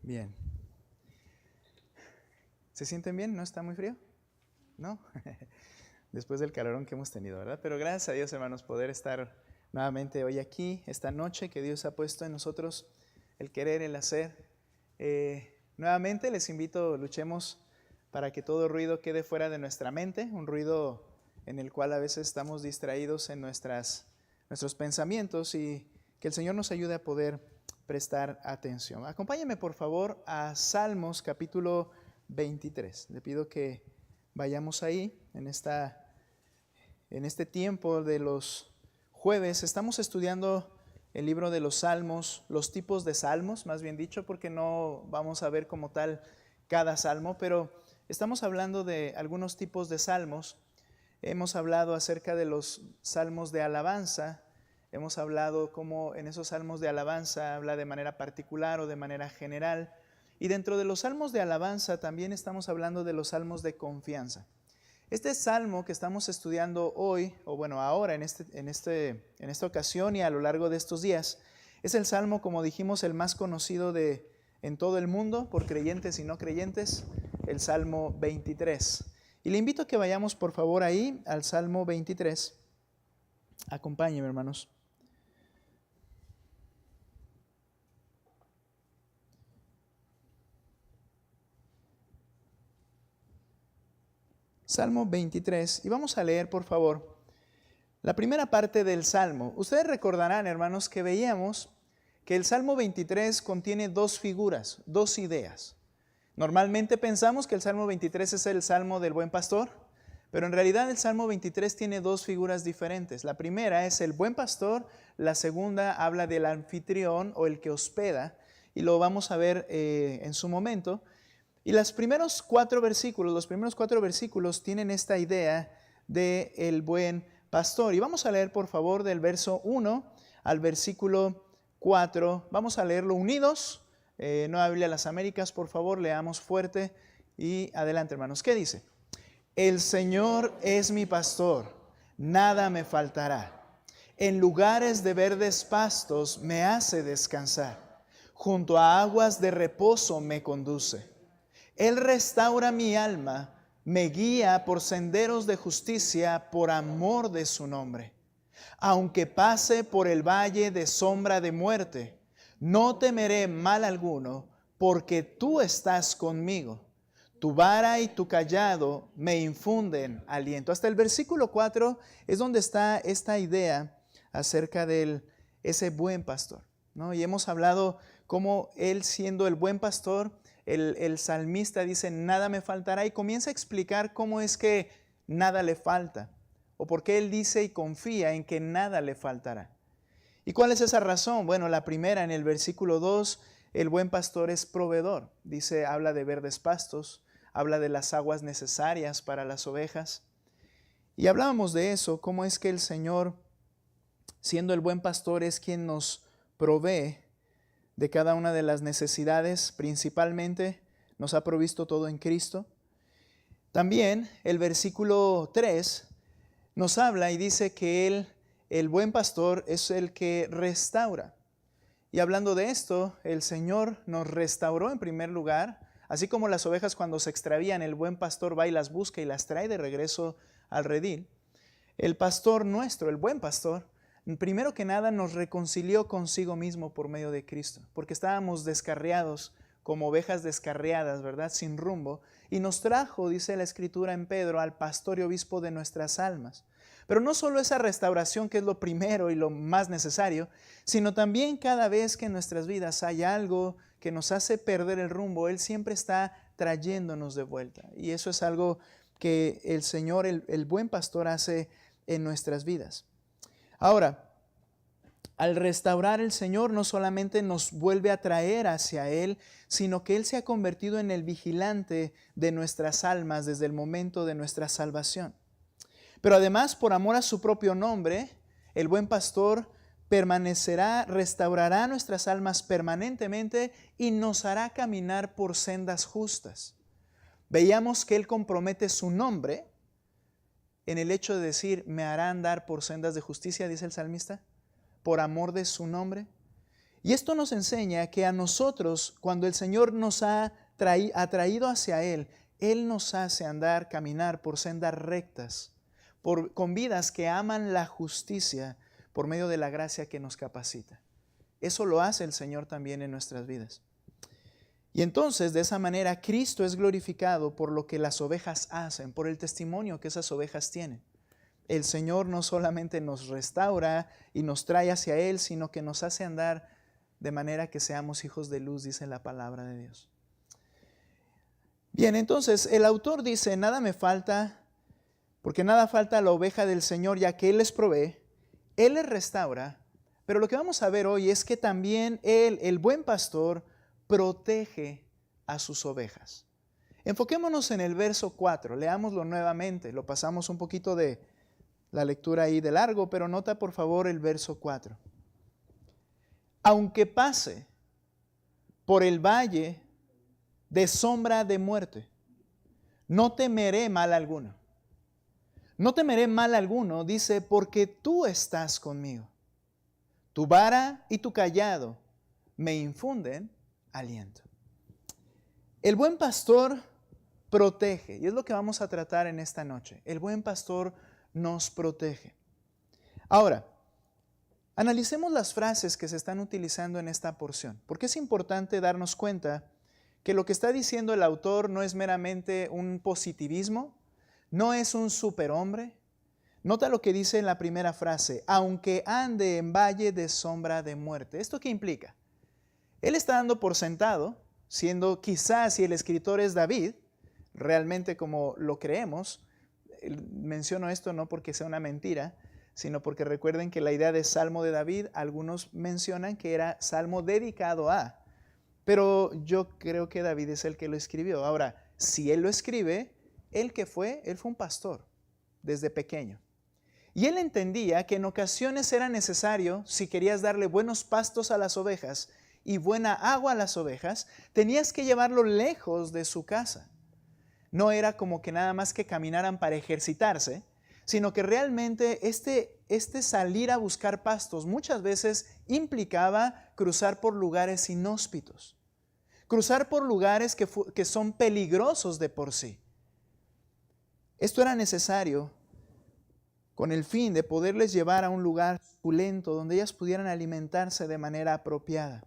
Bien. ¿Se sienten bien? ¿No está muy frío? ¿No? Después del calorón que hemos tenido, ¿verdad? Pero gracias a Dios, hermanos, poder estar nuevamente hoy aquí, esta noche que Dios ha puesto en nosotros el querer, el hacer. Nuevamente les invito, luchemos para que todo ruido quede fuera de nuestra mente, un ruido en el cual a veces estamos distraídos en nuestros pensamientos, y que el Señor nos ayude a poder prestar atención. Acompáñame por favor a Salmos capítulo 23. Le pido que vayamos ahí en este tiempo de los jueves. Estamos estudiando el libro de los Salmos, los tipos de salmos, más bien dicho, porque no vamos a ver como tal cada salmo, pero estamos hablando de algunos tipos de salmos. Hemos hablado acerca de los salmos de alabanza. Hemos hablado cómo en esos salmos de alabanza habla de manera particular o de manera general. Y dentro de los salmos de alabanza también estamos hablando de los salmos de confianza. Este salmo que estamos estudiando hoy, o bueno, ahora en esta ocasión y a lo largo de estos días, es el salmo, como dijimos, el más conocido en todo el mundo por creyentes y no creyentes, el Salmo 23. Y le invito a que vayamos por favor ahí al Salmo 23. Acompáñenme, hermanos. Salmo 23, y vamos a leer por favor la primera parte del Salmo. Ustedes recordarán, hermanos, que veíamos que el Salmo 23 contiene dos figuras, dos ideas. Normalmente pensamos que el Salmo 23 es el Salmo del buen pastor, pero en realidad el Salmo 23 tiene dos figuras diferentes. La primera es el buen pastor, la segunda habla del anfitrión o el que hospeda, y lo vamos a ver en su momento. Y los primeros cuatro versículos tienen esta idea del buen pastor. Y vamos a leer por favor del verso 1 al versículo 4. Vamos a leerlo unidos. Nueva Biblia de las Américas, por favor, leamos fuerte. Y adelante, hermanos. ¿Qué dice? El Señor es mi pastor, nada me faltará. En lugares de verdes pastos me hace descansar. Junto a aguas de reposo me conduce. Él restaura mi alma, me guía por senderos de justicia por amor de su nombre. Aunque pase por el valle de sombra de muerte, no temeré mal alguno, porque tú estás conmigo. Tu vara y tu cayado me infunden aliento. Hasta el versículo 4 es donde está esta idea acerca de ese buen pastor, ¿no? Y hemos hablado cómo él, siendo el buen pastor, el salmista dice, nada me faltará, y comienza a explicar cómo es que nada le falta, o por qué él dice y confía en que nada le faltará. ¿Y cuál es esa razón? Bueno, la primera, en el versículo 2, el buen pastor es proveedor. Dice, habla de verdes pastos, habla de las aguas necesarias para las ovejas. Y hablábamos de eso, cómo es que el Señor, siendo el buen pastor, es quien nos provee de cada una de las necesidades. Principalmente nos ha provisto todo en Cristo. También el versículo 3 nos habla y dice que Él, el buen pastor, es el que restaura. Y hablando de esto, el Señor nos restauró en primer lugar. Así como las ovejas cuando se extravían, el buen pastor va y las busca y las trae de regreso al redil. El pastor nuestro, el buen pastor, primero que nada nos reconcilió consigo mismo por medio de Cristo, porque estábamos descarriados como ovejas descarriadas, ¿verdad? Sin rumbo, y nos trajo, dice la Escritura en Pedro, al pastor y obispo de nuestras almas. Pero no solo esa restauración, que es lo primero y lo más necesario, sino también cada vez que en nuestras vidas hay algo que nos hace perder el rumbo, Él siempre está trayéndonos de vuelta. Y eso es algo que el Señor, el buen pastor, hace en nuestras vidas. Ahora, al restaurar, el Señor no solamente nos vuelve a traer hacia Él, sino que Él se ha convertido en el vigilante de nuestras almas desde el momento de nuestra salvación. Pero además, por amor a su propio nombre, el buen pastor permanecerá, restaurará nuestras almas permanentemente y nos hará caminar por sendas justas. Veíamos que Él compromete su nombre en el hecho de decir, me hará andar por sendas de justicia, dice el salmista, por amor de su nombre. Y esto nos enseña que a nosotros, cuando el Señor nos ha traído hacia Él, Él nos hace andar, caminar por sendas rectas, con vidas que aman la justicia por medio de la gracia que nos capacita. Eso lo hace el Señor también en nuestras vidas. Y entonces, de esa manera, Cristo es glorificado por lo que las ovejas hacen, por el testimonio que esas ovejas tienen. El Señor no solamente nos restaura y nos trae hacia Él, sino que nos hace andar de manera que seamos hijos de luz, dice la palabra de Dios. Bien, entonces el autor dice, nada me falta, porque nada falta a la oveja del Señor, ya que Él les provee, Él les restaura, pero lo que vamos a ver hoy es que también Él, el buen pastor, protege a sus ovejas. Enfoquémonos en el verso 4, leámoslo nuevamente, lo pasamos un poquito de la lectura ahí de largo, pero nota por favor el verso 4. Aunque pase por el valle de sombra de muerte, no temeré mal alguno. No temeré mal alguno, dice, porque tú estás conmigo. Tu vara y tu cayado me infunden aliento. El buen pastor protege, y es lo que vamos a tratar en esta noche. El buen pastor nos protege. Ahora, analicemos las frases que se están utilizando en esta porción, porque es importante darnos cuenta que lo que está diciendo el autor no es meramente un positivismo, no es un superhombre. Nota lo que dice en la primera frase, aunque ande en valle de sombra de muerte. ¿Esto qué implica? Él está dando por sentado, siendo quizás si el escritor es David, realmente como lo creemos, menciono esto no porque sea una mentira, sino porque recuerden que la idea de Salmo de David, algunos mencionan que era Salmo dedicado a, pero yo creo que David es el que lo escribió. Ahora, si él lo escribe, él fue un pastor desde pequeño. Y él entendía que en ocasiones era necesario, si querías darle buenos pastos a las ovejas y buena agua a las ovejas, tenías que llevarlo lejos de su casa. No era como que nada más que caminaran para ejercitarse, sino que realmente este salir a buscar pastos muchas veces implicaba cruzar por lugares inhóspitos, cruzar por lugares que son peligrosos de por sí. Esto era necesario con el fin de poderles llevar a un lugar suculento donde ellas pudieran alimentarse de manera apropiada.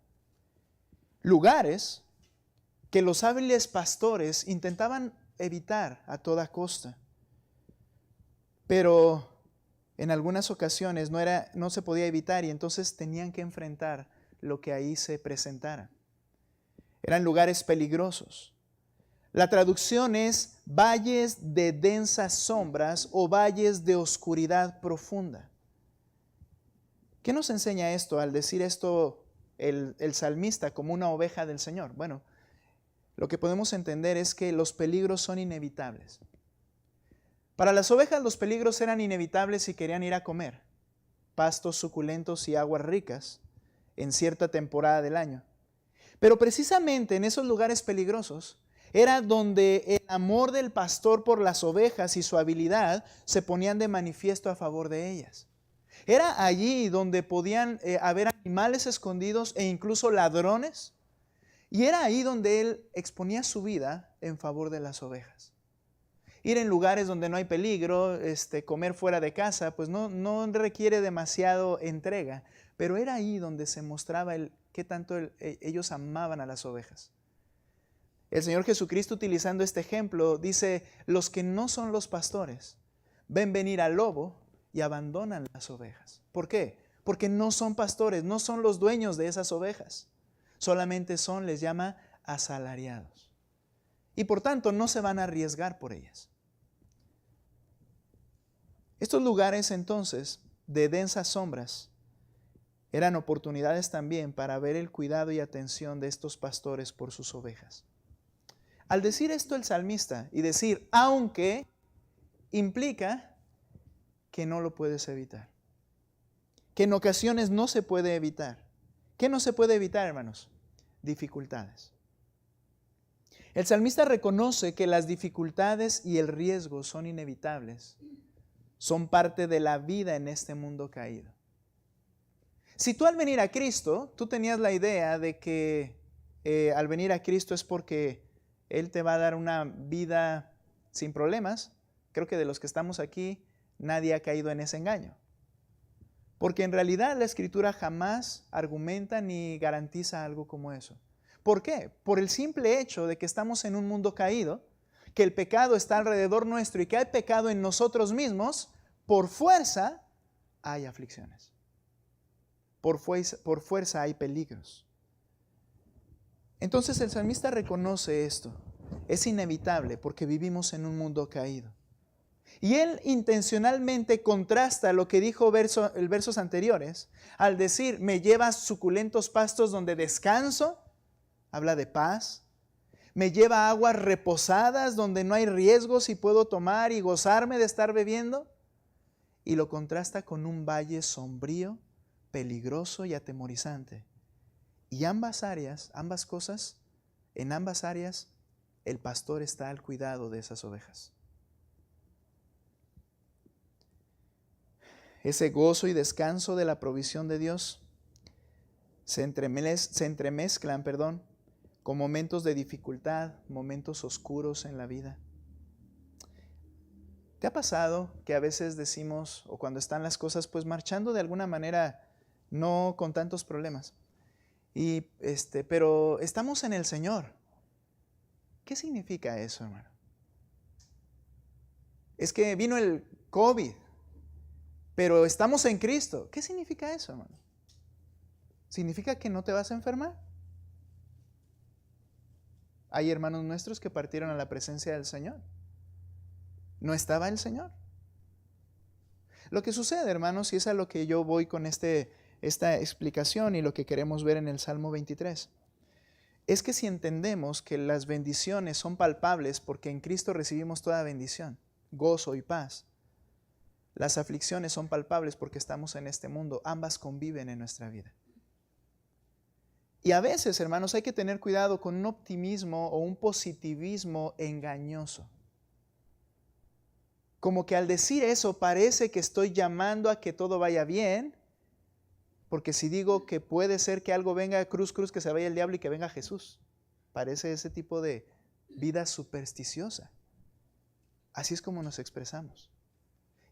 Lugares que los hábiles pastores intentaban evitar a toda costa. Pero en algunas ocasiones no se podía evitar y entonces tenían que enfrentar lo que ahí se presentara. Eran lugares peligrosos. La traducción es valles de densas sombras o valles de oscuridad profunda. ¿Qué nos enseña esto al decir esto el salmista como una oveja del Señor? Bueno, lo que podemos entender es que los peligros son inevitables. Para las ovejas los peligros eran inevitables si querían ir a comer pastos suculentos y aguas ricas en cierta temporada del año. Pero precisamente en esos lugares peligrosos era donde el amor del pastor por las ovejas y su habilidad se ponían de manifiesto a favor de ellas. Era allí donde podían haber animales escondidos e incluso ladrones. Y era ahí donde él exponía su vida en favor de las ovejas. Ir en lugares donde no hay peligro, comer fuera de casa, pues no requiere demasiado entrega. Pero era ahí donde se mostraba qué tanto ellos amaban a las ovejas. El Señor Jesucristo, utilizando este ejemplo, dice, los que no son los pastores ven venir al lobo y abandonan las ovejas. ¿Por qué? Porque no son pastores, no son los dueños de esas ovejas. Solamente les llama asalariados. Y por tanto no se van a arriesgar por ellas. Estos lugares entonces de densas sombras eran oportunidades también para ver el cuidado y atención de estos pastores por sus ovejas. Al decir esto el salmista y decir aunque, implica que no lo puedes evitar. Que en ocasiones no se puede evitar. ¿Qué no se puede evitar, hermanos? Dificultades. El salmista reconoce que las dificultades y el riesgo son inevitables. Son parte de la vida en este mundo caído. Si tú al venir a Cristo, tú tenías la idea de que al venir a Cristo es porque Él te va a dar una vida sin problemas, creo que de los que estamos aquí, nadie ha caído en ese engaño. Porque en realidad la Escritura jamás argumenta ni garantiza algo como eso. ¿Por qué? Por el simple hecho de que estamos en un mundo caído, que el pecado está alrededor nuestro y que hay pecado en nosotros mismos, por fuerza hay aflicciones. Por fuerza hay peligros. Entonces el salmista reconoce esto. Es inevitable porque vivimos en un mundo caído. Y él intencionalmente contrasta lo que dijo versos anteriores al decir, me lleva a suculentos pastos donde descanso, habla de paz. Me lleva a aguas reposadas donde no hay riesgos y puedo tomar y gozarme de estar bebiendo. Y lo contrasta con un valle sombrío, peligroso y atemorizante. Y ambas cosas, en ambas áreas, el pastor está al cuidado de esas ovejas. Ese gozo y descanso de la provisión de Dios se entremezclan, con momentos de dificultad, momentos oscuros en la vida. ¿Te ha pasado que a veces decimos, o cuando están las cosas pues marchando de alguna manera, no con tantos problemas, pero estamos en el Señor? ¿Qué significa eso, hermano? Es que vino el COVID, pero estamos en Cristo. ¿Qué significa eso, hermano? ¿Significa que no te vas a enfermar? Hay hermanos nuestros que partieron a la presencia del Señor. ¿No estaba el Señor? Lo que sucede, hermanos, y es a lo que yo voy con esta explicación y lo que queremos ver en el Salmo 23, es que si entendemos que las bendiciones son palpables porque en Cristo recibimos toda bendición, gozo y paz, las aflicciones son palpables porque estamos en este mundo, ambas conviven en nuestra vida. Y a veces, hermanos, hay que tener cuidado con un optimismo o un positivismo engañoso. Como que al decir eso parece que estoy llamando a que todo vaya bien, porque si digo que puede ser que algo venga, cruz, que se vaya el diablo y que venga Jesús. Parece ese tipo de vida supersticiosa. Así es como nos expresamos.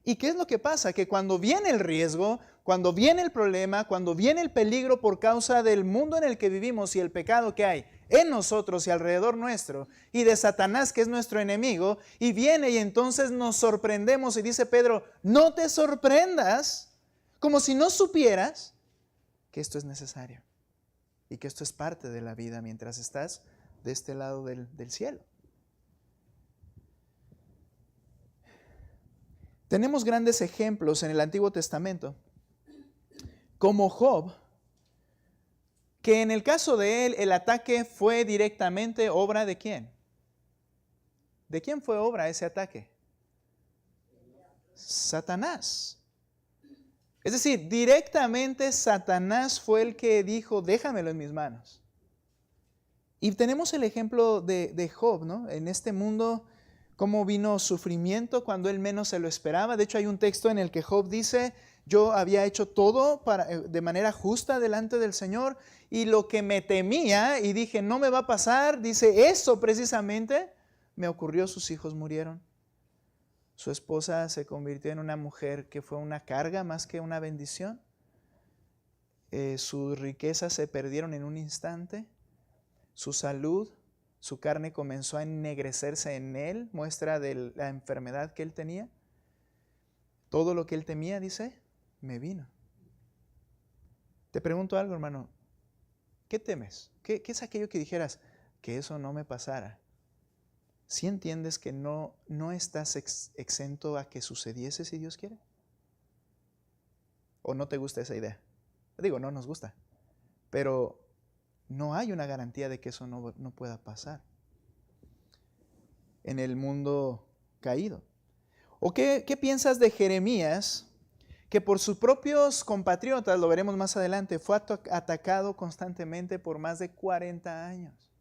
¿Y qué es lo que pasa? Que cuando viene el riesgo, cuando viene el problema, cuando viene el peligro por causa del mundo en el que vivimos y el pecado que hay en nosotros y alrededor nuestro, y de Satanás que es nuestro enemigo, y viene y entonces nos sorprendemos y dice Pedro, no te sorprendas, como si no supieras que esto es necesario y que esto es parte de la vida mientras estás de este lado del cielo. Tenemos grandes ejemplos en el Antiguo Testamento, como Job, que en el caso de él el ataque fue directamente obra ¿de quién? ¿De quién fue obra ese ataque? Satanás. Es decir, directamente Satanás fue el que dijo, déjamelo en mis manos. Y tenemos el ejemplo de Job, ¿no? En este mundo, cómo vino sufrimiento cuando él menos se lo esperaba. De hecho, hay un texto en el que Job dice, yo había hecho todo de manera justa delante del Señor y lo que me temía y dije, no me va a pasar, dice, eso precisamente me ocurrió, sus hijos murieron. Su esposa se convirtió en una mujer que fue una carga más que una bendición. Sus riquezas se perdieron en un instante. Su salud, su carne comenzó a ennegrecerse en él, muestra de la enfermedad que él tenía. Todo lo que él temía, dice, me vino. Te pregunto algo, hermano. ¿Qué temes? ¿Qué es aquello que dijeras que eso no me pasara? ¿Sí entiendes que no estás exento a que sucediese si Dios quiere? ¿O no te gusta esa idea? Digo, no nos gusta, pero no hay una garantía de que eso no pueda pasar en el mundo caído. ¿O qué piensas de Jeremías, que por sus propios compatriotas, lo veremos más adelante, fue atacado constantemente por más de 40 años?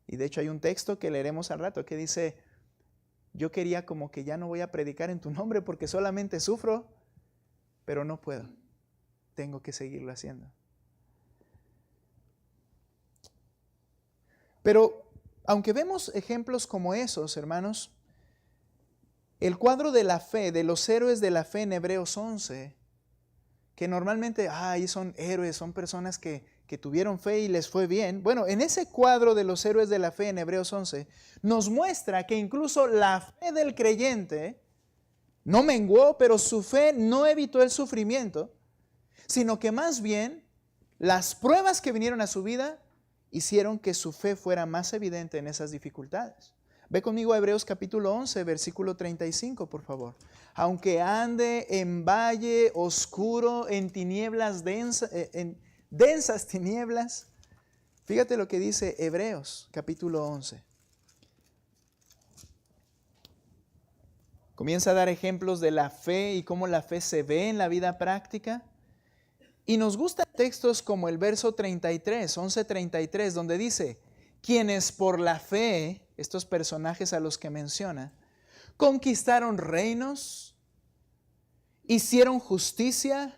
Y de hecho hay un texto que leeremos al rato que dice, yo quería como que ya no voy a predicar en tu nombre porque solamente sufro, pero no puedo. tengo que seguirlo haciendo. Pero aunque vemos ejemplos como esos, hermanos, el cuadro de la fe, de los héroes de la fe en Hebreos 11, que normalmente, son héroes, son personas que tuvieron fe y les fue bien. Bueno, en ese cuadro de los héroes de la fe en Hebreos 11, nos muestra que incluso la fe del creyente no menguó, pero su fe no evitó el sufrimiento, sino que más bien las pruebas que vinieron a su vida hicieron que su fe fuera más evidente en esas dificultades. Ve conmigo a Hebreos capítulo 11, versículo 35, por favor. Aunque ande en valle oscuro, en tinieblas en densas tinieblas. Fíjate lo que dice Hebreos capítulo 11. Comienza a dar ejemplos de la fe y cómo la fe se ve en la vida práctica. Y nos gustan textos como el verso 33, 11:33, donde dice, quienes por la fe, estos personajes a los que menciona, conquistaron reinos, hicieron justicia,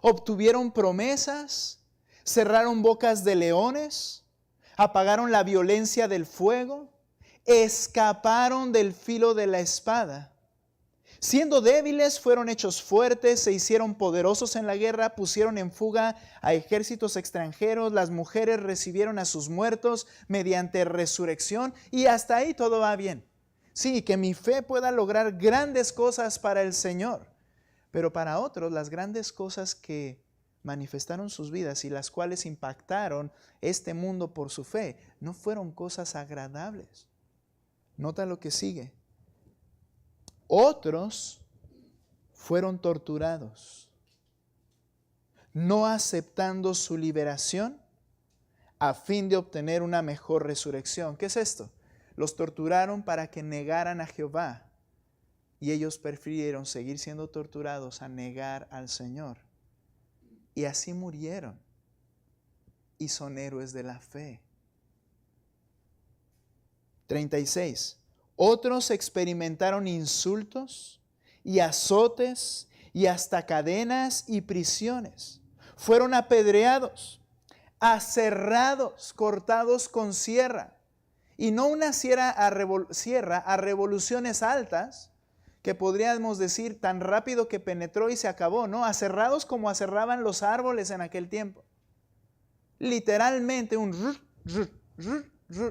obtuvieron promesas, cerraron bocas de leones, apagaron la violencia del fuego, escaparon del filo de la espada. Siendo débiles, fueron hechos fuertes, se hicieron poderosos en la guerra, pusieron en fuga a ejércitos extranjeros, las mujeres recibieron a sus muertos mediante resurrección y hasta ahí todo va bien. Sí, que mi fe pueda lograr grandes cosas para el Señor, pero para otros las grandes cosas que manifestaron sus vidas y las cuales impactaron este mundo por su fe no fueron cosas agradables. Nota lo que sigue. Otros fueron torturados, no aceptando su liberación a fin de obtener una mejor resurrección. ¿Qué es esto? Los torturaron para que negaran a Jehová y ellos prefirieron seguir siendo torturados a negar al Señor. Y así murieron y son héroes de la fe. 36. Otros experimentaron insultos y azotes y hasta cadenas y prisiones. Fueron apedreados, aserrados, cortados con sierra. Y no una sierra a revoluciones altas, que podríamos decir tan rápido que penetró y se acabó, ¿no? Aserrados como aserraban los árboles en aquel tiempo. Literalmente un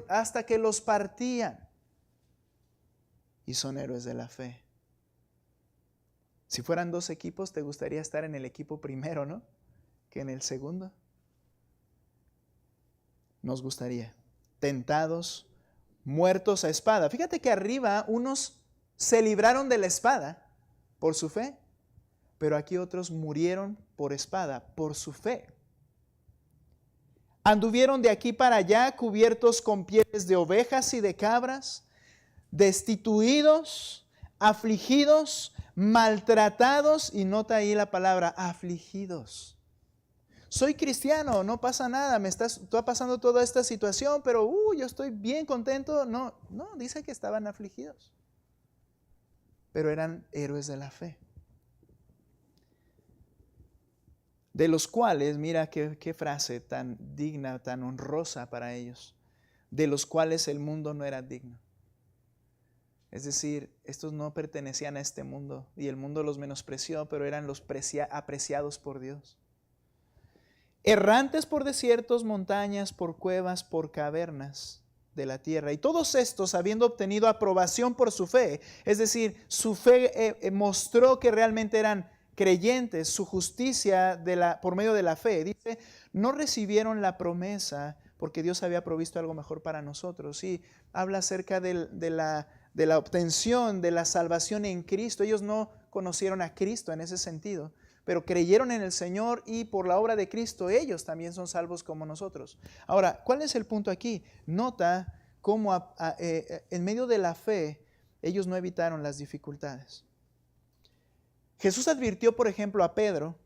hasta que los partían. Y son héroes de la fe. Si fueran dos equipos, te gustaría estar en el equipo primero, ¿no? Que en el segundo. Nos gustaría. Tentados, muertos a espada. Fíjate que arriba unos se libraron de la espada por su fe, pero aquí otros murieron por espada, por su fe. Anduvieron de aquí para allá cubiertos con pieles de ovejas y de cabras, destituidos, afligidos, maltratados, y nota ahí la palabra afligidos. Soy cristiano, no pasa nada, está pasando toda esta situación, pero yo estoy bien contento. No, dice que estaban afligidos, pero eran héroes de la fe. De los cuales, mira qué frase tan digna, tan honrosa para ellos, de los cuales el mundo no era digno. Es decir, estos no pertenecían a este mundo y el mundo los menospreció, pero eran los apreciados por Dios. Errantes por desiertos, montañas, por cuevas, por cavernas de la tierra. Y todos estos, habiendo obtenido aprobación por su fe, es decir, su fe mostró que realmente eran creyentes, su justicia por medio de la fe, dice, no recibieron la promesa porque Dios había provisto algo mejor para nosotros. Y habla acerca de la obtención de la salvación en Cristo. Ellos no conocieron a Cristo en ese sentido, pero creyeron en el Señor y por la obra de Cristo ellos también son salvos como nosotros. Ahora, ¿cuál es el punto aquí? Nota cómo en medio de la fe ellos no evitaron las dificultades. Jesús advirtió, por ejemplo, a Pedro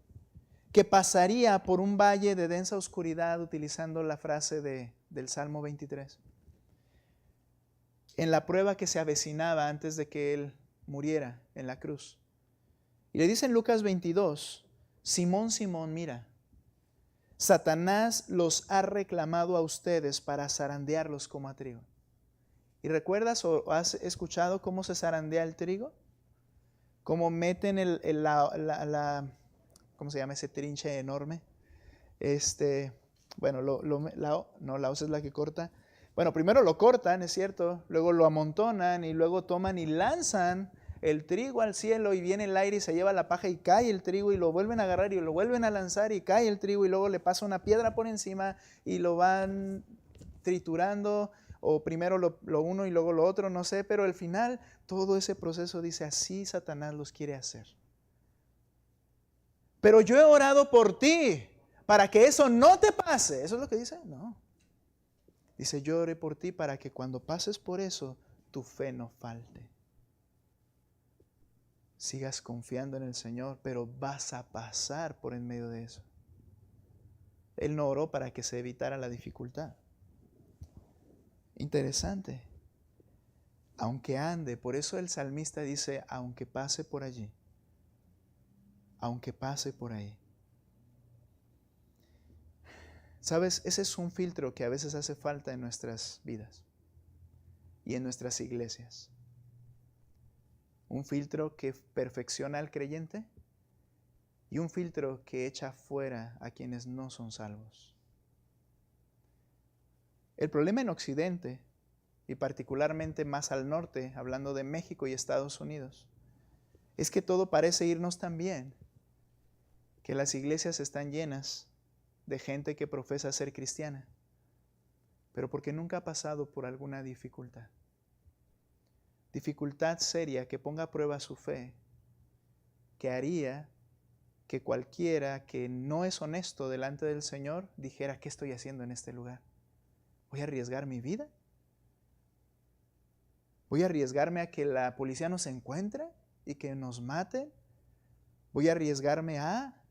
que pasaría por un valle de densa oscuridad, utilizando la frase del Salmo 23. En la prueba que se avecinaba antes de que él muriera en la cruz. Y le dice en Lucas 22, Simón, Simón, mira, Satanás los ha reclamado a ustedes para zarandearlos como a trigo. ¿Y recuerdas o has escuchado cómo se zarandea el trigo? Cómo meten ¿cómo se llama ese trinche enorme? Bueno, la hoz es la que corta. Bueno, primero lo cortan, es cierto, luego lo amontonan y luego toman y lanzan el trigo al cielo y viene el aire y se lleva la paja y cae el trigo y lo vuelven a agarrar y lo vuelven a lanzar y cae el trigo y luego le pasa una piedra por encima y lo van triturando, o primero lo uno y luego lo otro, no sé, pero al final todo ese proceso dice, así Satanás los quiere hacer. Pero yo he orado por ti para que eso no te pase. ¿Eso es lo que dice? No. Dice, yo oré por ti para que cuando pases por eso, tu fe no falte. Sigas confiando en el Señor, pero vas a pasar por en medio de eso. Él no oró para que se evitara la dificultad. Interesante. Aunque ande, por eso el salmista dice, aunque pase por allí, aunque pase por ahí. ¿Sabes? Ese es un filtro que a veces hace falta en nuestras vidas y en nuestras iglesias. Un filtro que perfecciona al creyente y un filtro que echa fuera a quienes no son salvos. El problema en Occidente, y particularmente más al norte, hablando de México y Estados Unidos, es que todo parece irnos tan bien, que las iglesias están llenas de gente que profesa ser cristiana, pero porque nunca ha pasado por alguna dificultad. Dificultad seria que ponga a prueba su fe, que haría que cualquiera que no es honesto delante del Señor dijera, ¿qué estoy haciendo en este lugar? ¿Voy a arriesgar mi vida? ¿Voy a arriesgarme a que la policía nos encuentre y que nos maten? ¿Voy a arriesgarme a...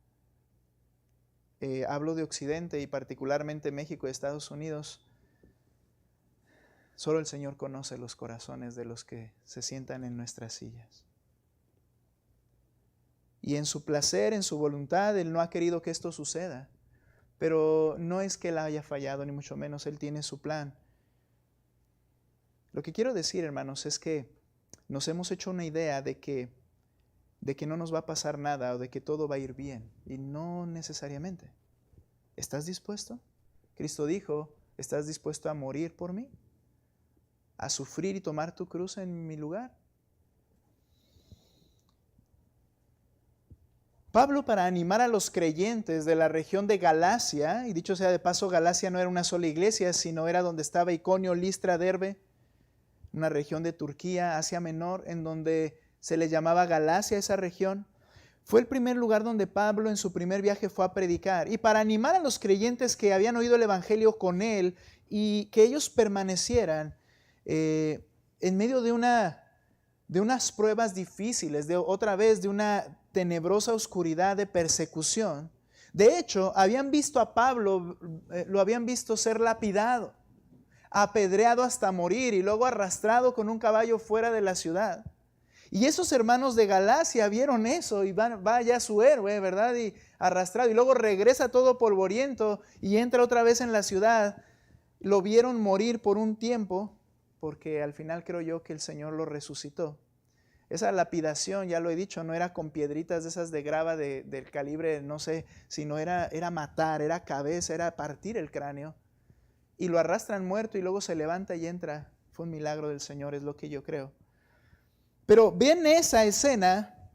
hablo de Occidente y particularmente México y Estados Unidos. Solo el Señor conoce los corazones de los que se sientan en nuestras sillas. Y en su placer, en su voluntad, Él no ha querido que esto suceda. Pero no es que Él haya fallado, ni mucho menos, Él tiene su plan. Lo que quiero decir, hermanos, es que nos hemos hecho una idea de que no nos va a pasar nada o de que todo va a ir bien. Y no necesariamente. ¿Estás dispuesto? Cristo dijo, ¿estás dispuesto a morir por mí? ¿A sufrir y tomar tu cruz en mi lugar? Pablo, para animar a los creyentes de la región de Galacia, y dicho sea de paso, Galacia no era una sola iglesia, sino era donde estaba Iconio, Listra, Derbe, una región de Turquía, Asia Menor, en donde se le llamaba Galacia esa región. Fue el primer lugar donde Pablo en su primer viaje fue a predicar. Y para animar a los creyentes que habían oído el evangelio con él y que ellos permanecieran en medio de unas pruebas difíciles, de una tenebrosa oscuridad de persecución. De hecho, habían visto a Pablo, lo habían visto ser lapidado, apedreado hasta morir y luego arrastrado con un caballo fuera de la ciudad. Y esos hermanos de Galacia vieron eso y va ya su héroe, ¿verdad? Y arrastrado y luego regresa todo polvoriento y entra otra vez en la ciudad. Lo vieron morir por un tiempo porque al final creo yo que el Señor lo resucitó. Esa lapidación, ya lo he dicho, no era con piedritas de esas de grava del calibre, no sé, sino era matar, era cabeza, era partir el cráneo. Y lo arrastran muerto y luego se levanta y entra. Fue un milagro del Señor, es lo que yo creo. Pero ven esa escena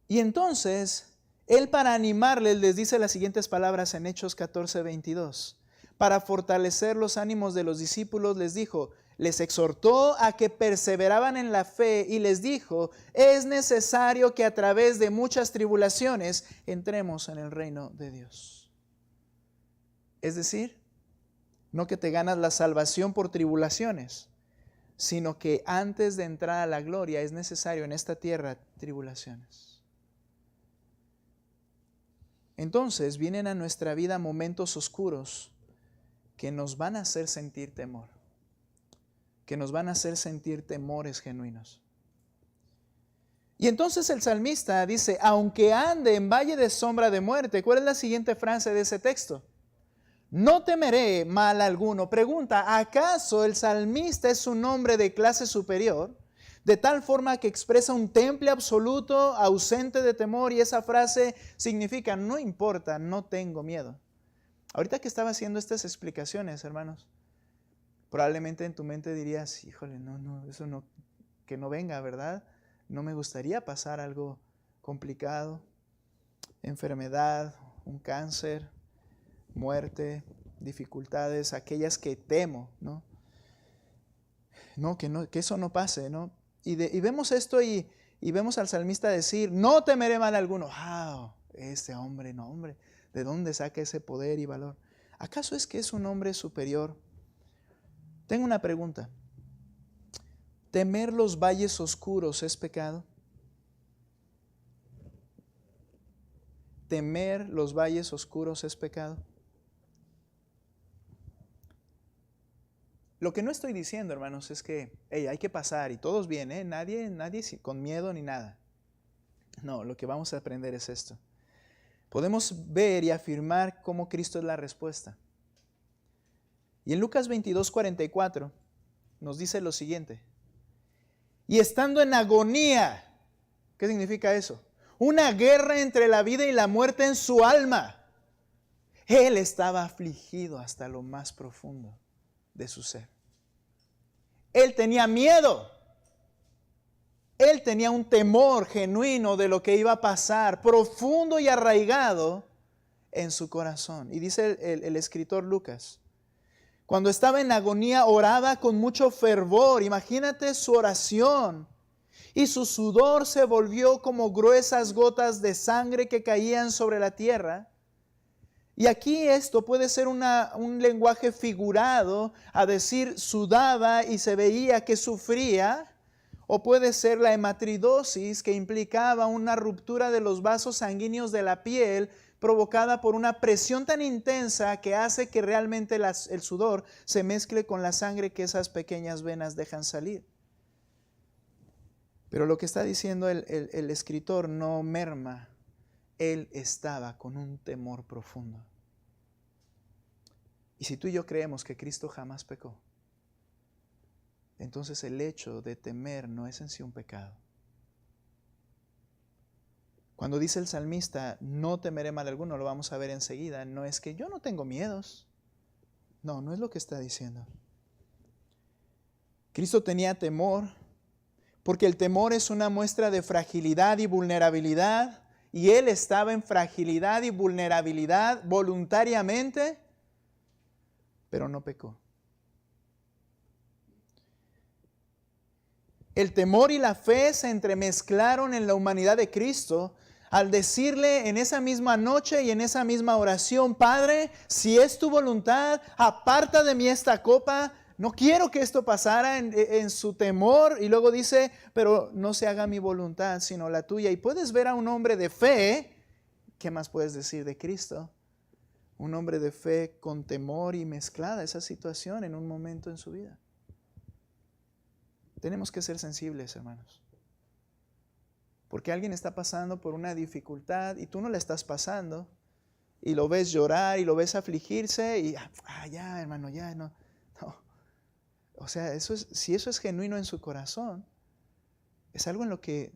y entonces Él, para animarles, les dice las siguientes palabras en Hechos 14:22. Para fortalecer los ánimos de los discípulos les dijo, les exhortó a que perseveraban en la fe y les dijo, es necesario que a través de muchas tribulaciones entremos en el reino de Dios. Es decir, no que te ganas la salvación por tribulaciones, sino que antes de entrar a la gloria es necesario en esta tierra tribulaciones. Entonces vienen a nuestra vida momentos oscuros que nos van a hacer sentir temor, que nos van a hacer sentir temores genuinos. Y entonces el salmista dice, aunque ande en valle de sombra de muerte. ¿Cuál es la siguiente frase de ese texto? No temeré mal alguno. Pregunta, ¿acaso el salmista es un hombre de clase superior? De tal forma que expresa un temple absoluto, ausente de temor, y esa frase significa, no importa, no tengo miedo. Ahorita que estaba haciendo estas explicaciones, hermanos, probablemente en tu mente dirías, híjole, no, eso no, que no venga, ¿verdad? No me gustaría pasar algo complicado, enfermedad, un cáncer, muerte, dificultades, aquellas que temo, ¿no? No, que eso no pase, ¿no? Y vemos esto y vemos al salmista decir, no temeré mal alguno. ¡Wow! Este hombre, no hombre, ¿de dónde saca ese poder y valor? ¿Acaso es que es un hombre superior? Tengo una pregunta. ¿Temer los valles oscuros es pecado? ¿Temer los valles oscuros es pecado? Lo que no estoy diciendo, hermanos, es que hay que pasar y todos bien, nadie con miedo ni nada. No, lo que vamos a aprender es esto. Podemos ver y afirmar cómo Cristo es la respuesta. Y en Lucas 22:44 nos dice lo siguiente. Y estando en agonía, ¿qué significa eso? Una guerra entre la vida y la muerte en su alma. Él estaba afligido hasta lo más profundo de su ser. Él tenía miedo. Él tenía un temor genuino de lo que iba a pasar, profundo y arraigado en su corazón. Y dice el escritor Lucas, cuando estaba en agonía oraba con mucho fervor. Imagínate su oración. Y su sudor se volvió como gruesas gotas de sangre que caían sobre la tierra. Y aquí esto puede ser un lenguaje figurado, a decir sudaba y se veía que sufría, o puede ser la hematridosis, que implicaba una ruptura de los vasos sanguíneos de la piel provocada por una presión tan intensa que hace que realmente el sudor se mezcle con la sangre que esas pequeñas venas dejan salir. Pero lo que está diciendo el escritor no merma. Él estaba con un temor profundo. Y si tú y yo creemos que Cristo jamás pecó, entonces el hecho de temer no es en sí un pecado. Cuando dice el salmista, no temeré mal alguno, lo vamos a ver enseguida, no es que yo no tengo miedos. No, no es lo que está diciendo. Cristo tenía temor, porque el temor es una muestra de fragilidad y vulnerabilidad, y Él estaba en fragilidad y vulnerabilidad voluntariamente, pero no pecó. El temor y la fe se entremezclaron en la humanidad de Cristo al decirle en esa misma noche y en esa misma oración, Padre, si es tu voluntad, aparta de mí esta copa. No quiero que esto pasara en su temor. Y luego dice, pero no se haga mi voluntad, sino la tuya. Y puedes ver a un hombre de fe. ¿Qué más puedes decir de Cristo? Un hombre de fe con temor y mezclada esa situación en un momento en su vida. Tenemos que ser sensibles, hermanos. Porque alguien está pasando por una dificultad y tú no la estás pasando. Y lo ves llorar y lo ves afligirse y, ya, hermano, ya, no. O sea, si eso es genuino en su corazón, es algo en lo que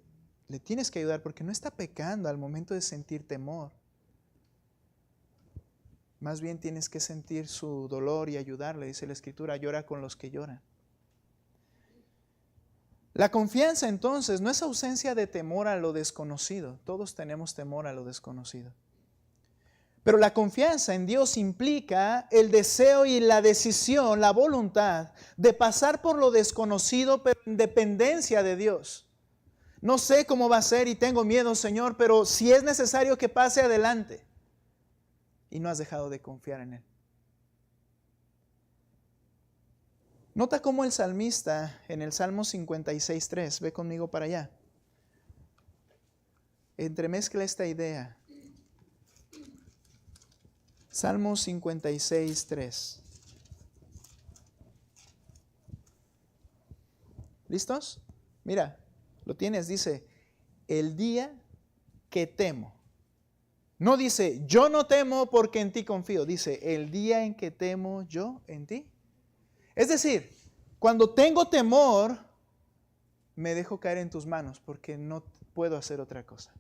le tienes que ayudar porque no está pecando al momento de sentir temor. Más bien tienes que sentir su dolor y ayudarle. Dice la Escritura, llora con los que lloran. La confianza entonces no es ausencia de temor a lo desconocido. Todos tenemos temor a lo desconocido. Pero la confianza en Dios implica el deseo y la decisión, la voluntad de pasar por lo desconocido, pero en dependencia de Dios. No sé cómo va a ser y tengo miedo, Señor, pero si es necesario que pase adelante. Y no has dejado de confiar en Él. Nota cómo el salmista en el Salmo 56:3, ve conmigo para allá, entremezcla esta idea. Salmo 56:3. ¿Listos? Mira, lo tienes, dice, el día que temo. No dice, yo no temo porque en ti confío. Dice, el día en que temo yo en ti. Es decir, cuando tengo temor, me dejo caer en tus manos porque no puedo hacer otra cosa.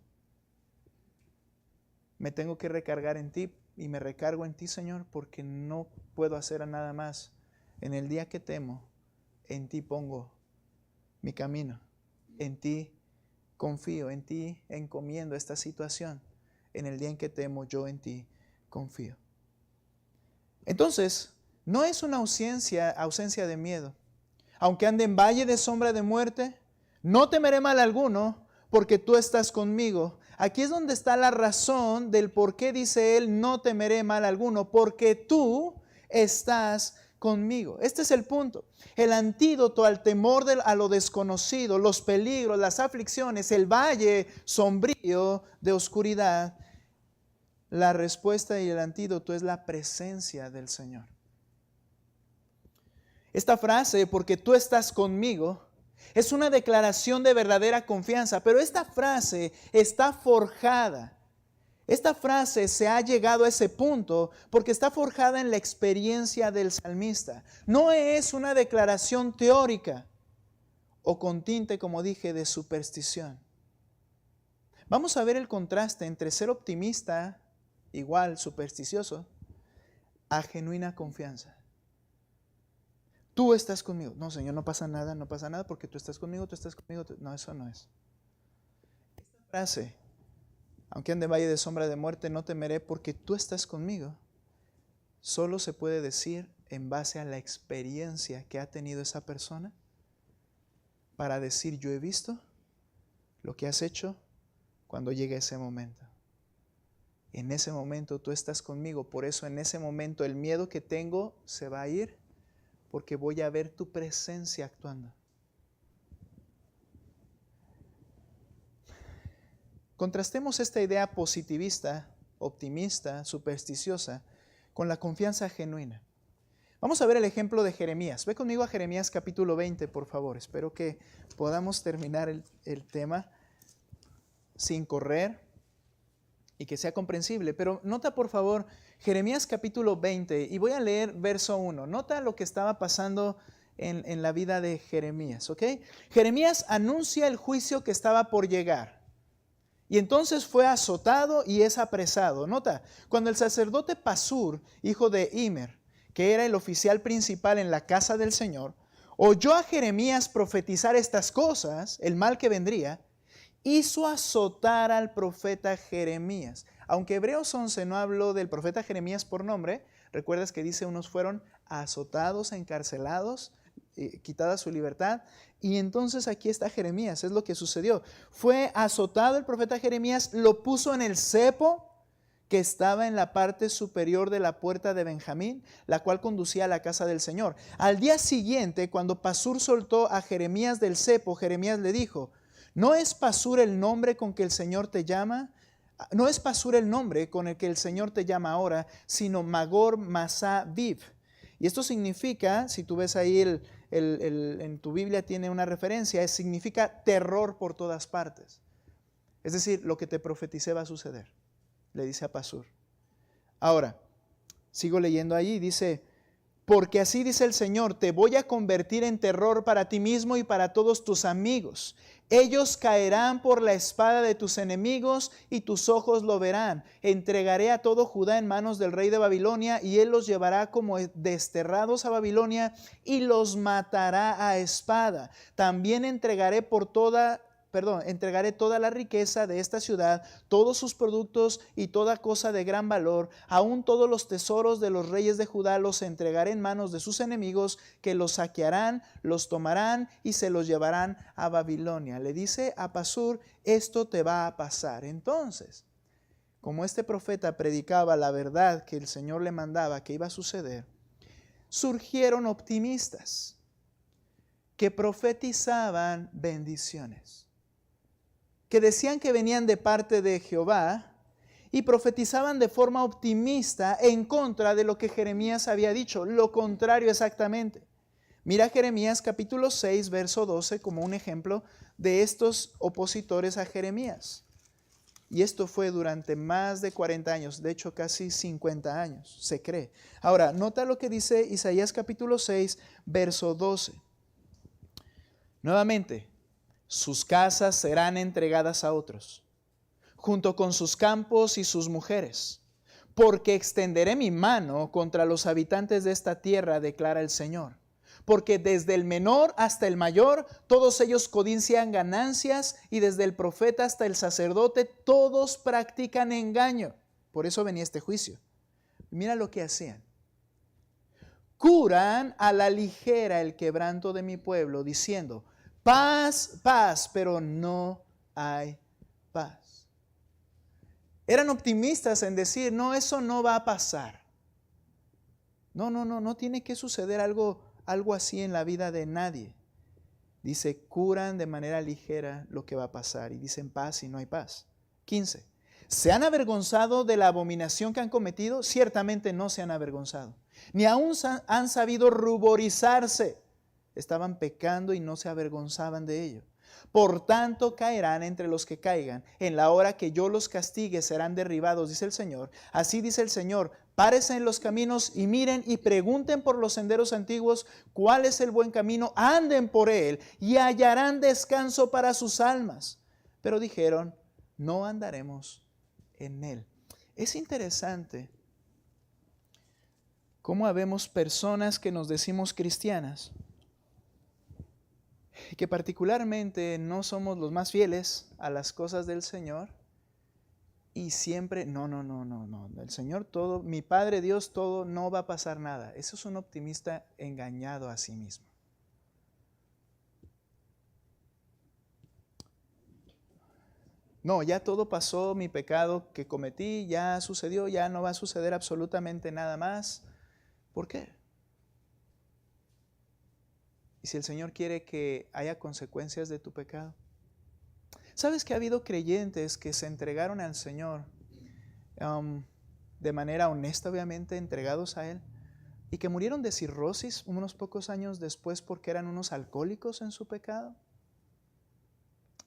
Me tengo que recargar en ti y me recargo en ti, Señor, porque no puedo hacer nada más. En el día que temo, en ti pongo mi camino. En ti confío, en ti encomiendo esta situación. En el día en que temo, yo en ti confío. Entonces, no es una ausencia de miedo. Aunque ande en valle de sombra de muerte, no temeré mal alguno, porque tú estás conmigo. Aquí es donde está la razón del por qué dice él, no temeré mal alguno, porque tú estás conmigo. Este es el punto. El antídoto al temor a lo desconocido, los peligros, las aflicciones, el valle sombrío de oscuridad. La respuesta y el antídoto es la presencia del Señor. Esta frase, porque tú estás conmigo, es una declaración de verdadera confianza, pero esta frase está forjada. Esta frase se ha llegado a ese punto porque está forjada en la experiencia del salmista. No es una declaración teórica o con tinte, como dije, de superstición. Vamos a ver el contraste entre ser optimista, igual supersticioso, a genuina confianza. Tú estás conmigo. No, Señor, no pasa nada porque tú estás conmigo, tú estás conmigo. No, eso no es. Esta frase, aunque ande en valle de sombra de muerte, no temeré porque tú estás conmigo, solo se puede decir en base a la experiencia que ha tenido esa persona para decir, yo he visto lo que has hecho cuando llegue ese momento. En ese momento tú estás conmigo, por eso en ese momento el miedo que tengo se va a ir, porque voy a ver tu presencia actuando. Contrastemos esta idea positivista, optimista, supersticiosa, con la confianza genuina. Vamos a ver el ejemplo de Jeremías. Ve conmigo a Jeremías capítulo 20, por favor. Espero que podamos terminar el tema sin correr y que sea comprensible. Pero nota, por favor, Jeremías capítulo 20, y voy a leer verso 1. Nota lo que estaba pasando en la vida de Jeremías, ¿ok? Jeremías anuncia el juicio que estaba por llegar. Y entonces fue azotado y es apresado. Nota, cuando el sacerdote Pasur, hijo de Immer, que era el oficial principal en la casa del Señor, oyó a Jeremías profetizar estas cosas, el mal que vendría, hizo azotar al profeta Jeremías. Aunque Hebreos 11 no habló del profeta Jeremías por nombre, recuerdas que dice unos fueron azotados, encarcelados, quitada su libertad. Y entonces aquí está Jeremías, es lo que sucedió. Fue azotado el profeta Jeremías, lo puso en el cepo que estaba en la parte superior de la puerta de Benjamín, la cual conducía a la casa del Señor. Al día siguiente, cuando Pasur soltó a Jeremías del cepo, Jeremías le dijo, ¿no es Pasur el nombre con que el Señor te llama? No es Pasur el nombre con el que el Señor te llama ahora, sino Magor Masá Viv. Y esto significa, si tú ves ahí en tu Biblia tiene una referencia, significa terror por todas partes. Es decir, lo que te profeticé va a suceder, le dice a Pasur. Ahora, sigo leyendo allí, dice, porque así dice el Señor, te voy a convertir en terror para ti mismo y para todos tus amigos. Ellos caerán por la espada de tus enemigos y tus ojos lo verán. Entregaré a todo Judá en manos del rey de Babilonia y él los llevará como desterrados a Babilonia y los matará a espada. También entregaré toda la riqueza de esta ciudad, todos sus productos y toda cosa de gran valor, aun todos los tesoros de los reyes de Judá los entregaré en manos de sus enemigos, que los saquearán, los tomarán y se los llevarán a Babilonia. Le dice a Pasur, esto te va a pasar. Entonces, como este profeta predicaba la verdad que el Señor le mandaba que iba a suceder, surgieron optimistas que profetizaban bendiciones, que decían que venían de parte de Jehová y profetizaban de forma optimista en contra de lo que Jeremías había dicho, lo contrario exactamente. Mira Jeremías capítulo 6, verso 12 como un ejemplo de estos opositores a Jeremías. Y esto fue durante más de 40 años, de hecho casi 50 años, se cree. Ahora, nota lo que dice Isaías capítulo 6, verso 12. Nuevamente, sus casas serán entregadas a otros, junto con sus campos y sus mujeres, porque extenderé mi mano contra los habitantes de esta tierra, declara el Señor. Porque desde el menor hasta el mayor, todos ellos codician ganancias, y desde el profeta hasta el sacerdote, todos practican engaño. Por eso venía este juicio. Mira lo que hacían. Curan a la ligera el quebranto de mi pueblo, diciendo, paz, paz, pero no hay paz. Eran optimistas en decir, no, eso no va a pasar. No tiene que suceder algo así en la vida de nadie. Dice, curan de manera ligera lo que va a pasar, y dicen paz y no hay paz. 15. ¿Se han avergonzado de la abominación que han cometido? Ciertamente no se han avergonzado, ni aún han sabido ruborizarse. Estaban pecando y no se avergonzaban de ello. Por tanto caerán entre los que caigan. En la hora que yo los castigue serán derribados, dice el Señor. Así dice el Señor, párense en los caminos y miren y pregunten por los senderos antiguos cuál es el buen camino, anden por él y hallarán descanso para sus almas. Pero dijeron, no andaremos en él. Es interesante cómo habemos personas que nos decimos cristianas, que particularmente no somos los más fieles a las cosas del Señor, y siempre, no, el Señor todo, mi Padre Dios todo, no va a pasar nada. Eso es un optimista engañado a sí mismo. No, ya todo pasó, mi pecado que cometí ya sucedió, ya no va a suceder absolutamente nada más. ¿Por qué? ¿Y si el Señor quiere que haya consecuencias de tu pecado? ¿Sabes que ha habido creyentes que se entregaron al Señor de manera honesta, obviamente, entregados a Él, y que murieron de cirrosis unos pocos años después porque eran unos alcohólicos en su pecado?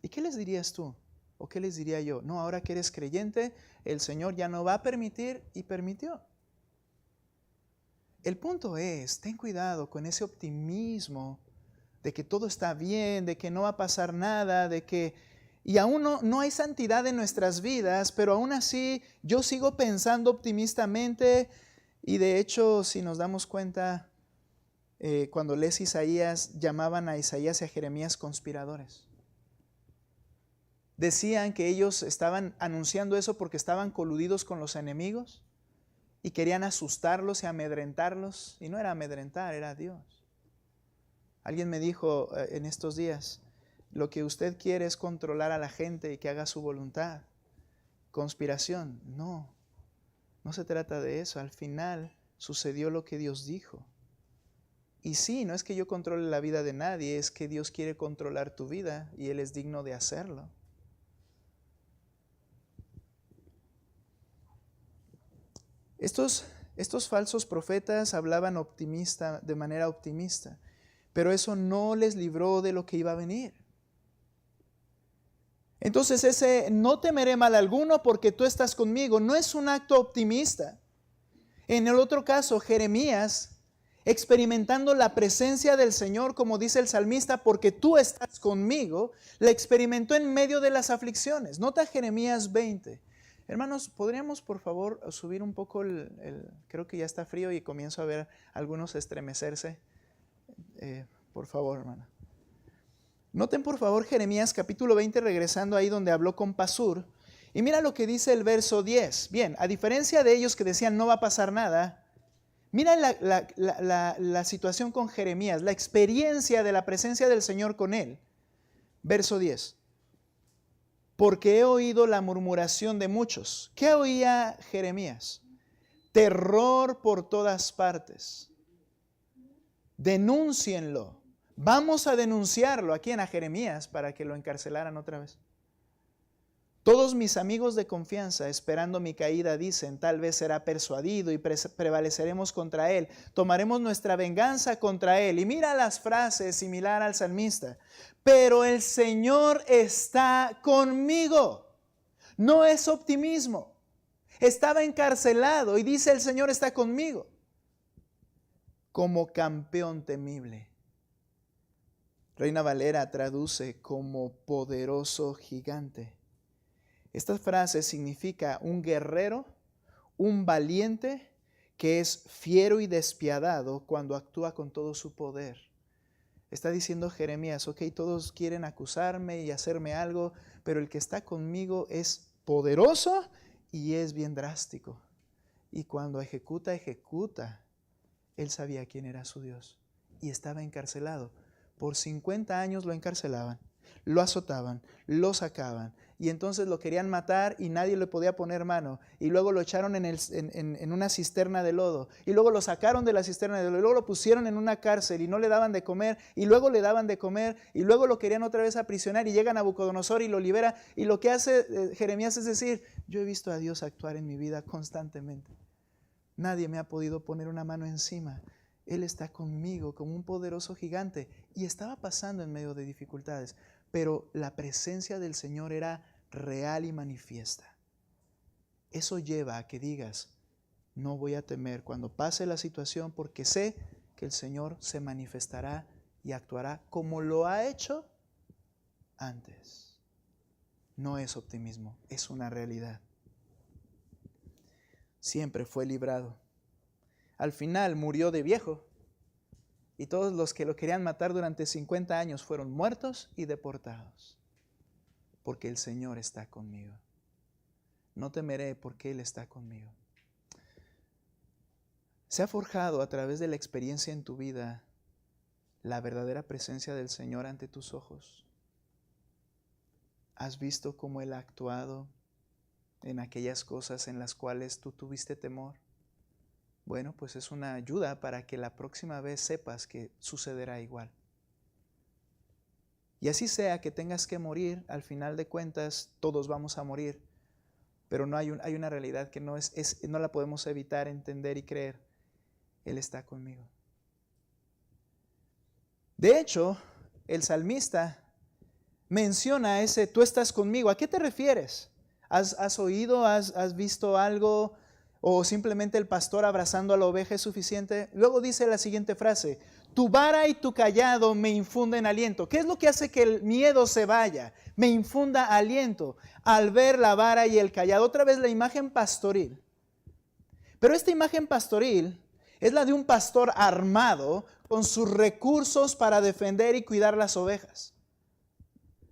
¿Y qué les dirías tú? ¿O qué les diría yo? No, ahora que eres creyente, el Señor ya no va a permitir, y permitió. El punto es, ten cuidado con ese optimismo de que todo está bien, de que no va a pasar nada, de que... Y aún no hay santidad en nuestras vidas, pero aún así yo sigo pensando optimistamente. Y de hecho, si nos damos cuenta, cuando lees Isaías, llamaban a Isaías y a Jeremías conspiradores. Decían que ellos estaban anunciando eso porque estaban coludidos con los enemigos y querían asustarlos y amedrentarlos. Y no era amedrentar, era Dios. Alguien me dijo en estos días, lo que usted quiere es controlar a la gente y que haga su voluntad. Conspiración, no se trata de eso. Al final sucedió lo que Dios dijo. Y sí, no es que yo controle la vida de nadie, es que Dios quiere controlar tu vida y Él es digno de hacerlo. Estos falsos profetas hablaban de manera optimista, pero eso no les libró de lo que iba a venir. Entonces ese no temeré mal alguno porque tú estás conmigo no es un acto optimista. En el otro caso, Jeremías, experimentando la presencia del Señor, como dice el salmista, porque tú estás conmigo, la experimentó en medio de las aflicciones. Nota Jeremías 20. Hermanos, ¿podríamos por favor subir un poco creo que ya está frío y comienzo a ver algunos estremecerse? Por favor, hermana. Noten por favor Jeremías capítulo 20, regresando ahí donde habló con Pasur. Y mira lo que dice el verso 10. Bien, a diferencia de ellos que decían no va a pasar nada, mira la situación con Jeremías, la experiencia de la presencia del Señor con él. Verso 10. Porque he oído la murmuración de muchos. ¿Qué oía Jeremías? Terror por todas partes. Denúncienlo. Vamos a denunciarlo. ¿A quién? A Jeremías, para que lo encarcelaran otra vez. Todos mis amigos de confianza, esperando mi caída, dicen, tal vez será persuadido y prevaleceremos contra él. Tomaremos nuestra venganza contra él. Y mira las frases similar al salmista. Pero el Señor está conmigo. No es optimismo. Estaba encarcelado y dice, el Señor está conmigo. Como campeón temible. Reina Valera traduce como poderoso gigante. Esta frase significa un guerrero, un valiente que es fiero y despiadado cuando actúa con todo su poder. Está diciendo Jeremías, ok, todos quieren acusarme y hacerme algo, pero el que está conmigo es poderoso y es bien drástico. Y cuando ejecuta, ejecuta. Él sabía quién era su Dios y estaba encarcelado. Por 50 años lo encarcelaban, lo azotaban, lo sacaban y entonces lo querían matar y nadie le podía poner mano. Y luego lo echaron en una cisterna de lodo y luego lo sacaron de la cisterna de lodo y luego lo pusieron en una cárcel y no le daban de comer y luego le daban de comer y luego lo querían otra vez aprisionar y llega Nabucodonosor y lo libera. Y lo que hace Jeremías es decir, yo he visto a Dios actuar en mi vida constantemente. Nadie me ha podido poner una mano encima. Él está conmigo como un poderoso gigante. Y estaba pasando en medio de dificultades. Pero la presencia del Señor era real y manifiesta. Eso lleva a que digas, no voy a temer cuando pase la situación porque sé que el Señor se manifestará y actuará como lo ha hecho antes. No es optimismo, es una realidad. Siempre fue librado. Al final murió de viejo y todos los que lo querían matar durante 50 años fueron muertos y deportados. Porque el Señor está conmigo. No temeré porque Él está conmigo. ¿Se ha forjado a través de la experiencia en tu vida la verdadera presencia del Señor ante tus ojos? ¿Has visto cómo Él ha actuado en aquellas cosas en las cuales tú tuviste temor? Bueno, pues es una ayuda para que la próxima vez sepas que sucederá igual. Y así sea que tengas que morir, al final de cuentas todos vamos a morir, pero no hay una realidad que no la podemos evitar, entender y creer. Él está conmigo. De hecho, el salmista menciona ese, tú estás conmigo. ¿A qué te refieres? ¿Has oído, has visto algo? ¿O simplemente el pastor abrazando a la oveja es suficiente? Luego dice la siguiente frase, tu vara y tu cayado me infunden aliento. ¿Qué es lo que hace que el miedo se vaya? Me infunda aliento al ver la vara y el cayado. Otra vez la imagen pastoril. Pero esta imagen pastoril es la de un pastor armado con sus recursos para defender y cuidar las ovejas.